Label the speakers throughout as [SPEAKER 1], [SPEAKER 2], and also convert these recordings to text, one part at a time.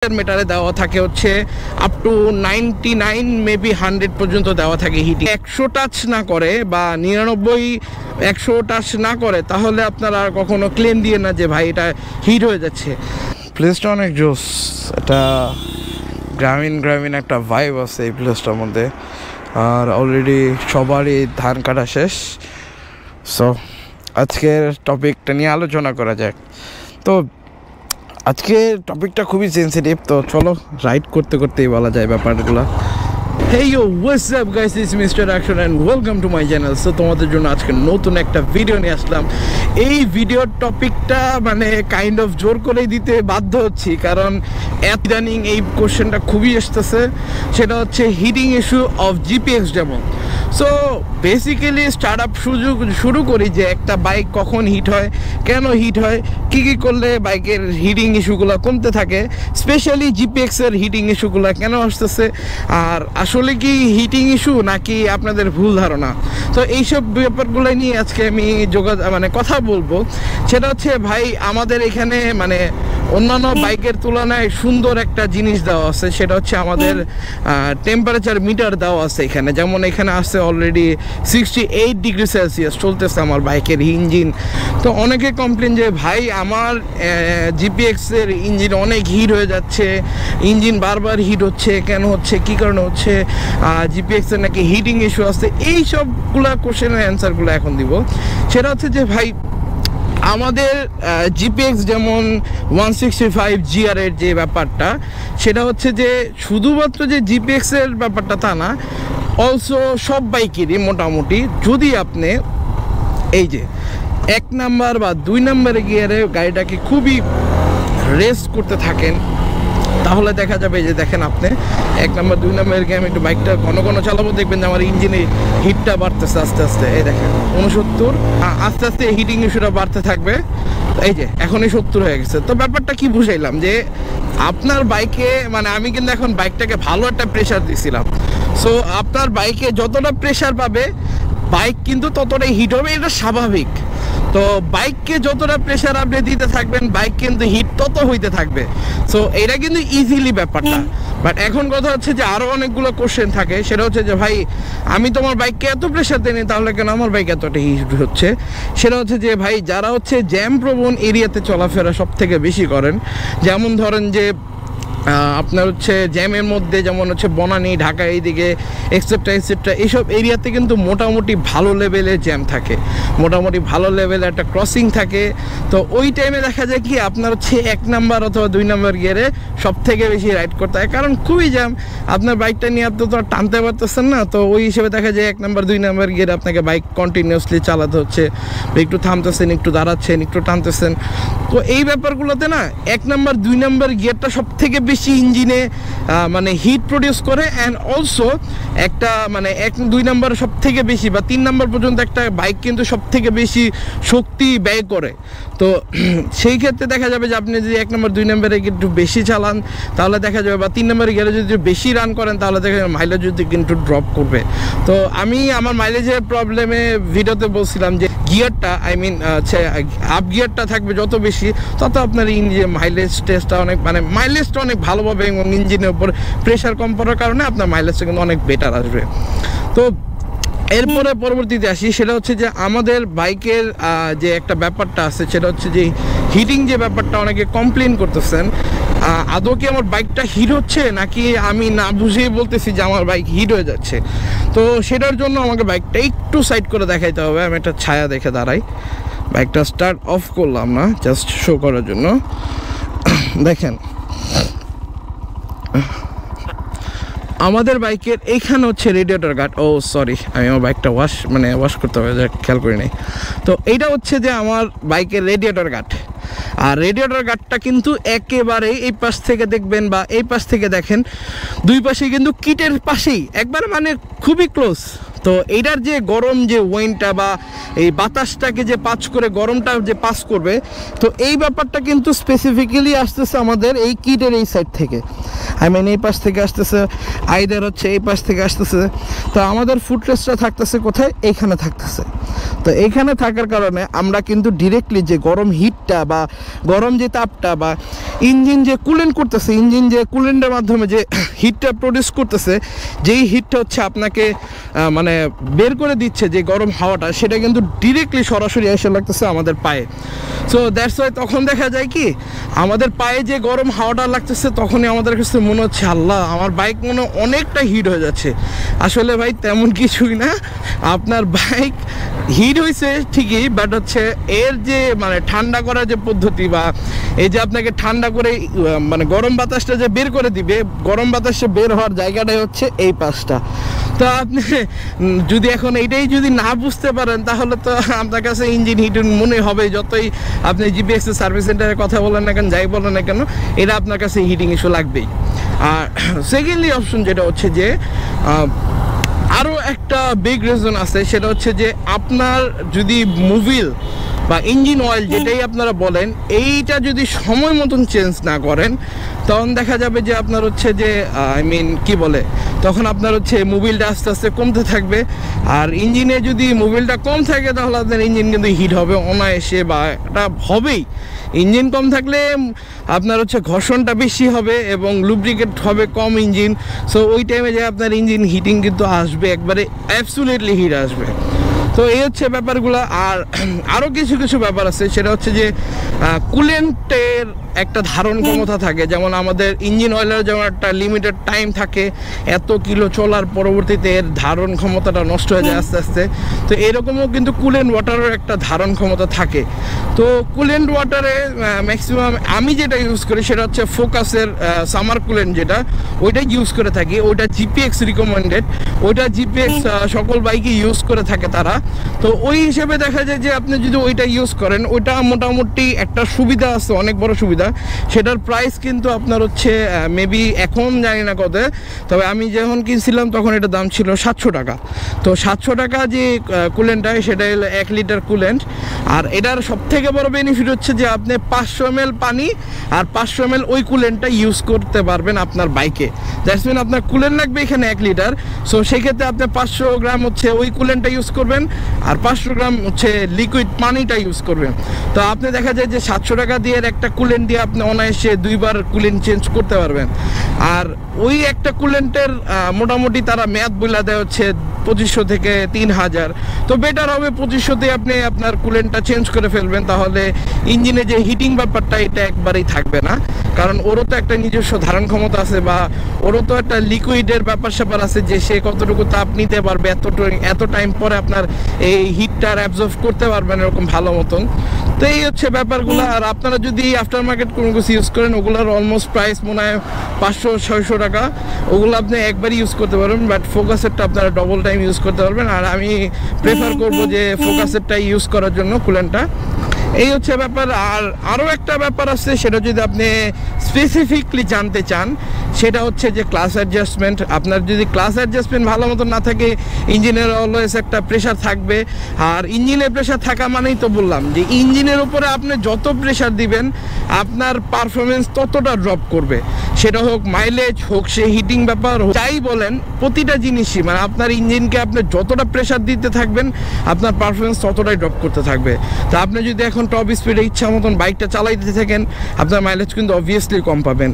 [SPEAKER 1] মিটারে দেওয়া থাকে হচ্ছে আপ টু 99 মেবি 100 পর্যন্ত দেওয়া থাকে হিটিং। 100 টাচ না করে বা 99 100 টাচ না করে তাহলে আপনারা আর কখনো ক্লেম দিয়ে না যে ভাই এটা হিট হয়ে যাচ্ছে।
[SPEAKER 2] প্লেসটা অনেক জোস, এটা গ্রামীণ একটা ভাইব আছে এই প্লেসটার মধ্যে। আর অলরেডি সবারই ধান কাটা শেষ। সো আজকের টপিকটা নিয়ে আলোচনা করা যাক। তো আজকে টপিকটা খুবই সেন্সিটিভ, তো চলো রাইড করতে করতেই বলা যায় ব্যাপারগুলো।
[SPEAKER 1] Hey yo, what's up guys, it's Mr. Action and welcome to my channel. So তোমাদের জন্য আজকে নতুন একটা ভিডিও নিয়ে আসলাম। এই ভিডিওর টপিকটা মানে কাইন্ড অফ জোর করেই দিতে বাধ্য হচ্ছি, কারণ ইদানিং এই কোশ্চেনটা খুবই আসতেছে। সেটা হচ্ছে heating issue of GPX demo. So basically start up শুরু করি যে একটা বাইক কখন হিট হয়, কেন হিট হয়, কী কী করলে বাইকের হিটিং ইস্যুগুলো কমতে থাকে, স্পেশালি জিপিএক্সের হিটিং ইস্যুগুলো কেন আসতেছে, আর আসলে কি হিটিং ইস্যু নাকি আপনাদের ভুল ধারণা। তো এইসব ব্যাপারগুলো নিয়ে আজকে আমি কথা বলবো। সেটা হচ্ছে ভাই আমাদের এখানে মানে অন্যান্য বাইকের তুলনায় সুন্দর একটা জিনিস দেওয়া আছে, সেটা হচ্ছে আমাদের টেম্পারেচার মিটার দেওয়া আছে এখানে। যেমন এখানে আছে অলরেডি 68 ডিগ্রি সেলসিয়াস চলতেছে আমার বাইকের ইঞ্জিন। তো অনেকে কমপ্লেন যে ভাই আমার জিপিএক্সের ইঞ্জিন অনেক হিট হয়ে যাচ্ছে, ইঞ্জিন বারবার হিট হচ্ছে, কেন হচ্ছে, কী কারণে হচ্ছে, জিপিএক্সের নাকি হিটিং ইস্যু আছে। এই সবগুলো কোশ্চেনের অ্যান্সারগুলো এখন দিব। সেটা হচ্ছে যে ভাই আমাদের জিপিএক্স যেমন 165 GR এর যে ব্যাপারটা, সেটা হচ্ছে যে শুধুমাত্র যে জিপিএক্সের ব্যাপারটা তা না, অলসো সব বাইকেরই মোটামুটি যদি আপনি এই যে 1 নাম্বার বা 2 নাম্বারে গিয়ারে গাড়িটাকে খুবই রেস্ট করতে থাকেন, তাহলে দেখা যাবে যে দেখেন আপনি 1 নাম্বার 2 নাম্বারের গিয়ে আমি একটু বাইকটা ঘন ঘন চালাবো, দেখবেন যে আমার ইঞ্জিনে হিটটা বাড়তেছে আস্তে আস্তে। এই দেখেন 69, আস্তে আস্তে হিটিং ইস্যুটা বাড়তে থাকবে। এই যে এখনই 70 হয়ে গেছে। তো ব্যাপারটা কি বুঝাইলাম যে আপনার বাইকে মানে আমি কিন্তু এখন বাইকটাকে ভালো একটা প্রেশার দিছিলাম। সো আপনার বাইকে যতটা প্রেশার পাবে বাইক কিন্তু ততটাই হিট হবে, এটা স্বাভাবিক। তো বাইককে যতটা প্রেশার আপনি দিতে থাকবেন বাইক কিন্তু হিট তত হইতে থাকবে। সো এটা কিন্তু ইজিলি ব্যাপারটা। বাট এখন কথা হচ্ছে যে আরও অনেকগুলো কোশ্চেন থাকে, সেটা হচ্ছে যে ভাই আমি তোমার বাইককে এত প্রেশার দিইনি তাহলে কেন আমার বাইক এতটা হিট হচ্ছে। সেটা হচ্ছে যে ভাই যারা হচ্ছে জ্যাম প্রবণ এরিয়াতে চলাফেরা সব থেকে বেশি করেন, যেমন ধরেন যে আপনার হচ্ছে জ্যামের মধ্যে যেমন হচ্ছে বনানী, ঢাকা, এইদিকে এক্সেপ্ট্রা এইসব এরিয়াতে কিন্তু মোটামুটি ভালো লেভেলের জ্যাম থাকে, মোটামুটি ভালো লেভেলের একটা ক্রসিং থাকে। তো ওই টাইমে দেখা যায় কি আপনার হচ্ছে 1 নাম্বার অথবা 2 নাম্বার গিয়ারে সব থেকে বেশি রাইড করতে হয়, কারণ খুবই জ্যাম। আপনার বাইকটা নিয়ে আপনি তো আর টানতে পারতেছেন না। তো ওই হিসেবে দেখা যায় 1 নাম্বার 2 নাম্বার গিয়ারে আপনাকে বাইক কন্টিনিউয়াসলি চালাতে হচ্ছে, একটু থামতেছেন, একটু দাঁড়াচ্ছেন, একটু টানতেছেন। তো এই ব্যাপারগুলোতে না 1 নাম্বার 2 নাম্বার গিয়ারটা সব থেকে বেশি ইঞ্জিনে মানে হিট প্রডিউস করে। অ্যান্ড অলসো একটা মানে 1-2 নাম্বার সব থেকে বেশি বা 3 নাম্বার পর্যন্ত একটা বাইক কিন্তু সব থেকে বেশি শক্তি ব্যয় করে। তো সেই ক্ষেত্রে দেখা যাবে যে আপনি যদি 1 নাম্বার 2 নাম্বারে একটু বেশি চালান তাহলে দেখা যাবে, বা 3 নাম্বারে গেলে যদি বেশি রান করেন তাহলে দেখা যাবে মাইলেজ যদি কিন্তু ড্রপ করবে। তো আমি আমার মাইলেজের প্রবলেমে ভিডিওতে বলছিলাম যে গিয়ারটা আপ গিয়ারটা থাকবে যত বেশি তত আপনার ইঞ্জিন মাইলেজ টেস্টটা অনেক মানে মাইলেজটা অনেক ভালোভাবে এবং ইঞ্জিনের উপর প্রেশার কম পড়ার কারণে আপনার মাইলেজটা কিন্তু অনেক বেটার আসবে। তো এরপরে পরবর্তীতে আসি, সেটা হচ্ছে যে আমাদের বাইকের যে একটা ব্যাপারটা আছে, সেটা হচ্ছে যে হিটিং যে ব্যাপারটা অনেকে কমপ্লেন করতেছেন, আদৌ কি আমার বাইকটা হিট হচ্ছে নাকি আমি না বুঝেই বলতেছি যে আমার বাইক হিট হয়ে যাচ্ছে। তো সেটার জন্য আমাকে বাইকটা একটু সাইড করে দেখাইতে হবে। আমি একটা ছায়া দেখে দাঁড়াই, বাইকটা স্টার্ট অফ করলাম না জাস্ট শো করার জন্য। দেখেন আমাদের বাইকের এইখানে হচ্ছে রেডিয়েটর গার্ড। ও সরি, আমি আমার বাইকটা ওয়াশ করতে হবে, খেয়াল করি নাই। তো এইটা হচ্ছে যে আমার বাইকের রেডিয়েটর গার্ড। আর রেডিয়েটর গার্ডটা কিন্তু একেবারে এই পাশ থেকে দেখবেন বা এই পাশ থেকে দেখেন, দুই পাশেই কিন্তু কিটের পাশেই একবার মানে খুবই ক্লোজ। তো এইটার যে গরম যে ওয়েনটা বা এই বাতাসটাকে যে পাস করে গরমটা যে পাস করবে, তো এই ব্যাপারটা কিন্তু স্পেসিফিক্যালি আসতেছে আমাদের এই কিটের এই সাইড থেকে। এই পাশ থেকে আসতেছে, আইদার হচ্ছে এই পাশ থেকে আসতেছে। তো আমাদের ফুটরেস্টটা থাকতেছে কোথায়, এইখানে থাকতেছে। তো এইখানে থাকার কারণে আমরা কিন্তু ডিরেক্টলি যে গরম হিটটা বা গরম যে তাপটা বা ইঞ্জিন যে কুলেন্ট করতেছে, ইঞ্জিন যে কুলেন্টের মাধ্যমে যে হিটটা প্রডিউস করতেছে, যেই হিটটা হচ্ছে আপনাকে মানে বের করে দিচ্ছে যে গরম হাওয়াটা, সেটা কিন্তু ডিরেক্টলি সরাসরি এসে লাগতেছে আমাদের পায়ে। সো দ্যাটস ওয়াই তখন দেখা যায় কি আমাদের পায়ে যে গরম হাওয়াটা লাগতেছে তখনই আমাদের কাছে মনে হচ্ছে আল্লাহ আমার বাইক মনে অনেকটা হিট হয়ে যাচ্ছে। আসলে ভাই তেমন কিছুই না, আপনার বাইক হিট হয়েছে ঠিকই, বাট হচ্ছে এর যে মানে ঠান্ডা করার যে পদ্ধতি বা এই যে আপনাকে ঠান্ডা করে মানে গরম বাতাসটা যে বের করে দিবে, গরম বাতাসটা বের হওয়ার জায়গাটাই হচ্ছে এই পাশটা। তো আপনি যদি এখন এইটাই যদি না বুঝতে পারেন তাহলে তো আপনার কাছে ইঞ্জিন হিট মনে হবে, যতই আপনি জিপিএস সার্ভিস সেন্টারের কথা বলেন না কেন, যাই বলেন না কেন, এটা আপনার কাছে হিটিং ইস্যু লাগবেই। আর সেকেন্ডলি অপশন যেটা হচ্ছে যে আরও একটা বিগ রিজন আছে, সেটা হচ্ছে যে আপনার যদি মোবিল বা ইঞ্জিন অয়েল যেটাই আপনারা বলেন, এইটা যদি সময় মতন চেঞ্জ না করেন তখন দেখা যাবে যে আপনার হচ্ছে যে কি বলে, তখন আপনার হচ্ছে মোবিলটা আস্তে আস্তে কমতে থাকবে। আর ইঞ্জিনে যদি মোবিলটা কম থাকে তাহলে আপনার ইঞ্জিন কিন্তু হিট হবে অনায়াসে, বা এটা হবেই। ইঞ্জিন কম থাকলে আপনার হচ্ছে ঘর্ষণটা বেশি হবে এবং লুব্রিকেট হবে কম ইঞ্জিন। সো ওই টাইমে যে আপনার ইঞ্জিন হিটিং কিন্তু আসবে, একবারে অ্যাবসুলেটলি হিট আসবে। তো এই হচ্ছে ব্যাপারগুলো। আর আরও কিছু কিছু ব্যাপার আছে, সেটা হচ্ছে যে কুলেন্টের একটা ধারণ ক্ষমতা থাকে। যেমন আমাদের ইঞ্জিন অয়েলের যেমন একটা লিমিটেড টাইম থাকে, এত কিলো চলার পরবর্তীতে এর ধারণ ক্ষমতাটা নষ্ট হয়ে যায় আস্তে আস্তে। তো এরকমও কিন্তু কুলেন্ট ওয়াটারের একটা ধারণ ক্ষমতা থাকে। তো কুলেন্ট ওয়াটারে ম্যাক্সিমাম আমি যেটা ইউজ করি সেটা হচ্ছে ফোকাসের সামার কুলেন্ট, যেটা ওইটাই ইউজ করে থাকি। ওইটা জিপিএক্স রিকমেন্ডেড, ওইটা জিপিএক্স সকল বাইকে ইউজ করে থাকে তারা। তো ওই হিসেবে দেখা যায় যে আপনি যদি ওইটা ইউজ করেন, ওইটা মোটামুটি একটা সুবিধা আছে, অনেক বড় সুবিধা। সেটার প্রাইস কিন্তু আপনার হচ্ছে মেবি এখন জানি না কত, তবে আমি যখন কিনছিলাম তখন এটার দাম ছিল 700 টাকা। তো 700 টাকা যে কুলেন্টটা, সেটা হলো 1 লিটার কুলেন্ট। আর এটার সবথেকে বড় বেনিফিট হচ্ছে যে আপনি 500 ml পানি আর 500 ml ওই কুলেন্টটা ইউজ করতে পারবেন আপনার বাইকে। দ্যাটস মিন আপনার কুলেন্ট লাগবে এখানে 1 লিটার। সো সেক্ষেত্রে আপনি 500 গ্রাম হচ্ছে ওই কুলেন্টটা ইউজ করবেন আর 500 গ্রাম হচ্ছে লিকুইড পানিটা ইউজ করবেন। তো আপনি দেখা যায় যে 700 টাকা দিয়ে একটা কুলেন্ট দিয়ে আপনি অনায়াসে 2বার কুলেন্ট চেঞ্জ করতে পারবেন। আর ওই একটা কুলেন্টের মোটামুটি তারা মেয়াদ বলে দেয় হচ্ছে 2500 থেকে 3000। তো বেটার হবে 2500তে আপনি আপনার কুলেন্টটা চেঞ্জ করে ফেলবেন, তাহলে ইঞ্জিনে যে হিটিং ব্যাপারটা এটা একবারেই থাকবে না। কারণ ওরও তো একটা নিজস্ব ধারণ ক্ষমতা আছে, বা ওরও তো একটা লিকুইডের ব্যাপার স্যাপার আছে যে সে কতটুকু তাপ নিতে পারবে, এত টাইম পরে আপনার এই হিটটা অ্যাবজর্ব করতে পারবেন এরকম ভালো মতন। তো এই হচ্ছে ব্যাপারগুলো। আর আপনারা যদি আফটার মার্কেট কোনো কিছু ইউজ করেন, ওগুলোর অলমোস্ট প্রাইস মনে হয় 500-600 টাকা। ওগুলো আপনি একবারই ইউজ করতে পারবেন, বাট ফোকাসেরটা আপনারা ডবল টাইম ইউজ করতে পারবেন। আর আমি প্রেফার করবো যে ফোকাসেরটাই ইউজ করার জন্য কুলেন্টটা। এই হচ্ছে ব্যাপার। আর আরও একটা ব্যাপার আছে, সেটা যদি আপনি স্পেসিফিকলি জানতে চান, সেটা হচ্ছে যে ক্লাস অ্যাডজাস্টমেন্ট। আপনার যদি ক্লাস অ্যাডজাস্টমেন্ট ভালো মতো না থাকে, ইঞ্জিনের অলওয়েজ একটা প্রেশার থাকবে। আর ইঞ্জিনের প্রেশার থাকা মানেই তো বললাম যে ইঞ্জিনের উপরে আপনি যত প্রেশার দিবেন আপনার পারফরমেন্স ততটা ড্রপ করবে। সেটা হোক মাইলেজ, হোক সে হিটিং ব্যাপার, যাই বলেন, প্রতিটা জিনিসই মানে আপনার ইঞ্জিনকে আপনি যতটা প্রেশার দিতে থাকবেন আপনার পারফরমেন্স ততটাই ড্রপ করতে থাকবে। তো আপনি যদি এখন টপ স্পিডে ইচ্ছা মতন বাইকটা চালাইতে থাকেন, আপনার মাইলেজ কিন্তু অবভিয়াসলি কম পাবেন।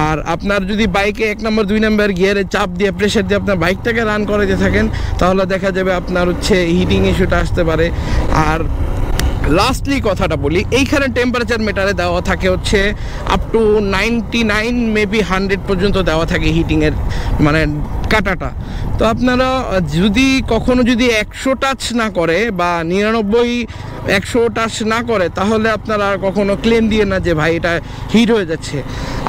[SPEAKER 1] আর আপনার যদি বাইকে 1 নম্বর 2 নম্বর গিয়ারে চাপ দিয়ে প্রেশার দিয়ে আপনার বাইকটাকে রান করাতে থাকেন, তাহলে দেখা যাবে আপনার হচ্ছে হিটিং ইস্যুটা আসতে পারে। আর লাস্টলি কথাটা বলি, এইখানে টেম্পারেচার মিটারে দেওয়া থাকে হচ্ছে আপ টু 99 মেবি 100 পর্যন্ত দেওয়া থাকে হিটিংয়ের মানে কাটাটা। তো আপনারা যদি কখনো যদি 100 টাচ না করে বা 99-100 টাচ না করে, তাহলে আপনারা কখনো ক্লেম দিয়ে না যে ভাই এটা হিট হয়ে যাচ্ছে।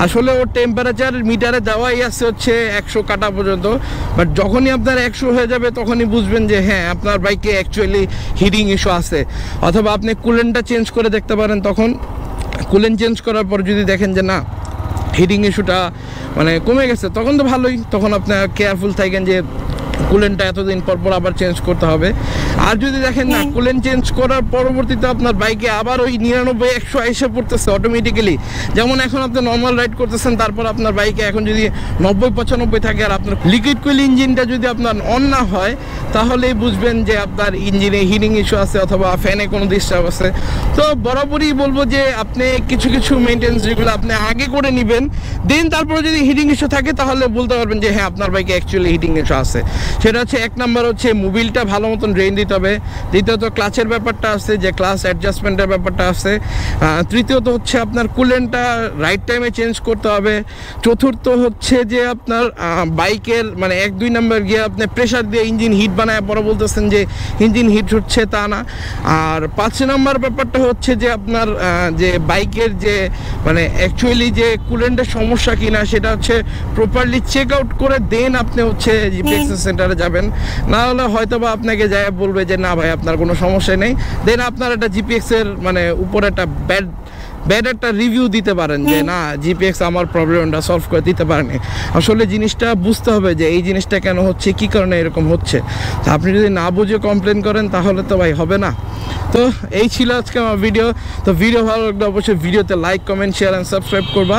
[SPEAKER 1] আসলে ওর টেম্পারেচার মিটারে দেওয়াই আছে হচ্ছে 100 কাটা পর্যন্ত, বাট যখনই আপনার 100 হয়ে যাবে তখনই বুঝবেন যে হ্যাঁ আপনার বাইকে অ্যাকচুয়ালি হিটিং ইস্যু আছে। অথবা আপনি কুলেন্টটা চেঞ্জ করে দেখতে পারেন। তখন কুলেন্ট চেঞ্জ করার পর যদি দেখেন যে না হিটিং ইস্যুটা মানে কমে গেছে, তখন তো ভালোই, তখন আপনার কেয়ারফুল থাকেন যে কুলেন্টটা এতদিন পর পর আবার চেঞ্জ করতে হবে। আর যদি দেখেন না কুলেন্ট চেঞ্জ করার পরবর্তীতে আপনার বাইকে আবার ওই 99-100 এসে পড়তেছে অটোমেটিক্যালি, যেমন এখন আপনি নর্মাল রাইড করতেছেন, তারপর আপনার বাইকে এখন যদি 90-95 থাকে আর আপনার লিকুইড কুইল ইঞ্জিনটা যদি আপনার অন না হয়, তাহলেই বুঝবেন যে আপনার ইঞ্জিনে হিটিং ইস্যু আছে অথবা ফ্যানে কোনো ডিস্টার্ব আছে। তো বরাবরই বলবো যে আপনি কিছু কিছু মেনটেন্স যেগুলো আপনি আগে করে নেবেন, দেন তারপরে যদি হিটিং ইস্যু থাকে তাহলে বলতে পারবেন যে হ্যাঁ আপনার বাইকে অ্যাকচুয়ালি হিটিং ইস্যু আছে। সেটা হচ্ছে 1 নাম্বার হচ্ছে মোবিলটা ভালো মতন ড্রেন দিতে হবে। দ্বিতীয়ত ক্লাচের ব্যাপারটা আছে, যে ক্লাচ অ্যাডজাস্টমেন্টের ব্যাপারটা আছে। তৃতীয়ত হচ্ছে আপনার কুলেন্টটা রাইট টাইমে চেঞ্জ করতে হবে। চতুর্থ হচ্ছে যে আপনার বাইকের মানে 1-2 নাম্বার গিয়ে আপনি প্রেশার দিয়ে ইঞ্জিন হিট বানায় পরে বলতেছেন যে ইঞ্জিন হিট হচ্ছে, তা না। আর 5 নাম্বার ব্যাপারটা হচ্ছে যে আপনার যে বাইকের যে মানে অ্যাকচুয়ালি যে কুলেন্টের সমস্যা কিনা সেটা হচ্ছে প্রপারলি চেক আউট করে দেন আপনি হচ্ছে জিপিএক্স সেন্টারে যাবেন। না হলে হয়তো বা আপনাকে যায় বলবে যে না ভাই আপনার কোনো সমস্যা নেই, দেন আপনার একটা জিপিএক্সের মানে উপরে একটা ব্যাড একটা রিভিউ দিতে পারেন যে না জিপিএক্স আমার প্রবলেমটা সলভ করে দিতে পারেনি। আসলে জিনিসটা বুঝতে হবে যে এই জিনিসটা কেন হচ্ছে, কী কারণে এরকম হচ্ছে। আপনি যদি না বুঝে কমপ্লেন করেন তাহলে তো ভাই হবে না। তো এই ছিল আজকে আমার ভিডিও। তো ভিডিও ভালো লাগলে অবশ্যই ভিডিওতে like, comment, share and subscribe করবা।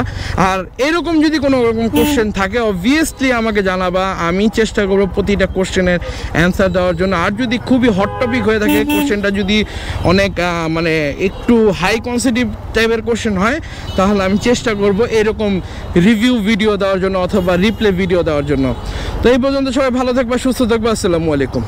[SPEAKER 1] আর এরকম যদি কোনো রকম কোশ্চেন থাকে অবভিয়াসলি আমাকে জানাবা, আমি চেষ্টা করবো প্রতিটা কোশ্চেনের অ্যান্সার দেওয়ার জন্য। আর যদি খুবই হট টপিক হয়ে থাকে, কোশ্চেনটা যদি অনেক মানে একটু হাই কনসেপ্টিভ টাইপের কোশ্চেন হয়, তাহলে আমি চেষ্টা করব এরকম রিভিউ ভিডিও দেওয়ার জন্য অথবা রিপ্লে ভিডিও দেওয়ার জন্য। তো এই পর্যন্ত সবাই ভালো থাকবা, সুস্থ থাকবা। আসসালামু আলাইকুম।